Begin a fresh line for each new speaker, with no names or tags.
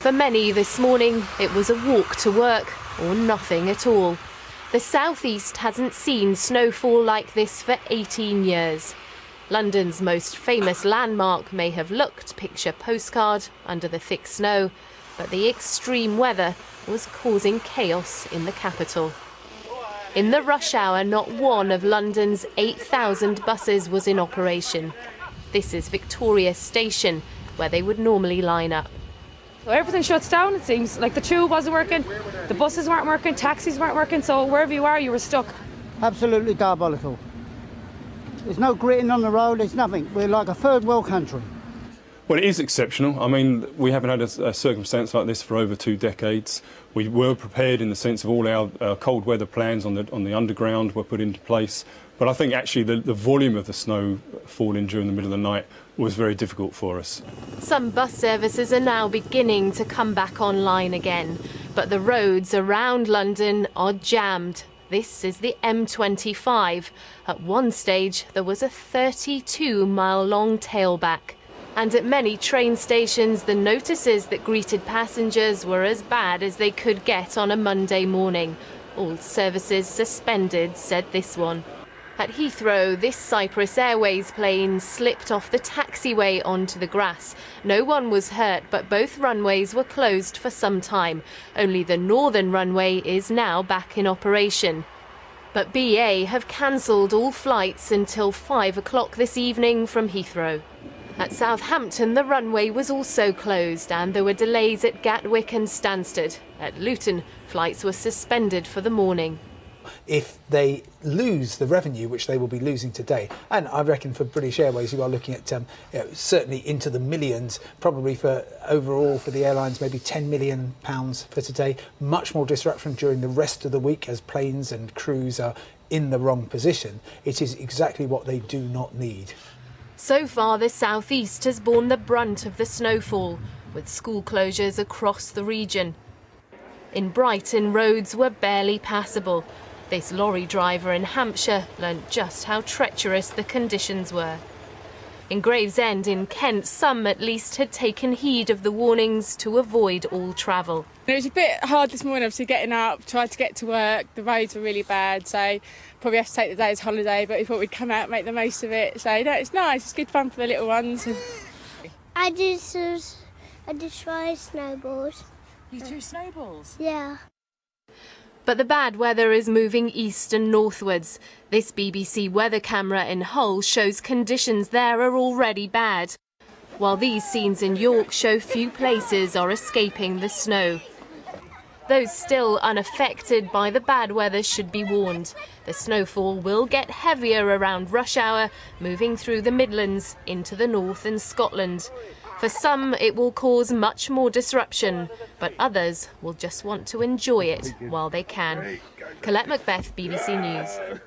For many this morning, it was a walk to work or nothing at all. The southeast hasn't seen snowfall like this for 18 years. London's most famous landmark may have looked picture postcard under the thick snow, but the extreme weather was causing chaos in the capital. In the rush hour, not one of London's 8,000 buses was in operation. This is Victoria Station, where they would normally line up.
So everything shuts down, it seems. Like the tube wasn't working, the buses weren't working, taxis weren't working, so wherever you are, you were stuck.
Absolutely diabolical. There's no gritting on the road, there's nothing. We're like a third world country.
Well, it is exceptional. I mean, we haven't had a circumstance like this for over 2 decades. We were prepared in the sense of all our cold weather plans on the underground were put into place. But I think actually the volume of the snow falling during the middle of the night was very difficult for us.
Some bus services are now beginning to come back online again, but the roads around London are jammed. This is the M25. At one stage, there was a 32-mile-long tailback. And at many train stations, the notices that greeted passengers were as bad as they could get on a Monday morning. All services suspended, said this one. At Heathrow, this Cyprus Airways plane slipped off the taxiway onto the grass. No one was hurt, but both runways were closed for some time. Only the northern runway is now back in operation. But BA have cancelled all flights until 5 o'clock this evening from Heathrow. At Southampton, the runway was also closed and there were delays at Gatwick and Stansted. At Luton, flights were suspended for the morning.
If they lose the revenue, which they will be losing today, and I reckon for British Airways you are looking at certainly into the millions, probably for overall for the airlines maybe £10 million for today, much more disruption during the rest of the week as planes and crews are in the wrong position. It is exactly what they do not need.
So far, the southeast has borne the brunt of the snowfall, with school closures across the region. In Brighton, roads were barely passable. This lorry driver in Hampshire learnt just how treacherous the conditions were. In Gravesend in Kent, some at least had taken heed of the warnings to avoid all travel.
It was a bit hard this morning, obviously getting up, tried to get to work. The roads were really bad, so probably have to take the day as holiday, but we thought we'd come out and make the most of it. So no, it's nice, it's good fun for the little ones.
I did try snowballs.
You threw snowballs?
Yeah.
But the bad weather is moving east and northwards. This BBC weather camera in Hull shows conditions there are already bad, while these scenes in York show few places are escaping the snow. Those still unaffected by the bad weather should be warned. The snowfall will get heavier around rush hour, moving through the Midlands into the north and Scotland. For some, it will cause much more disruption, but others will just want to enjoy it while they can. Colette Macbeth, BBC News.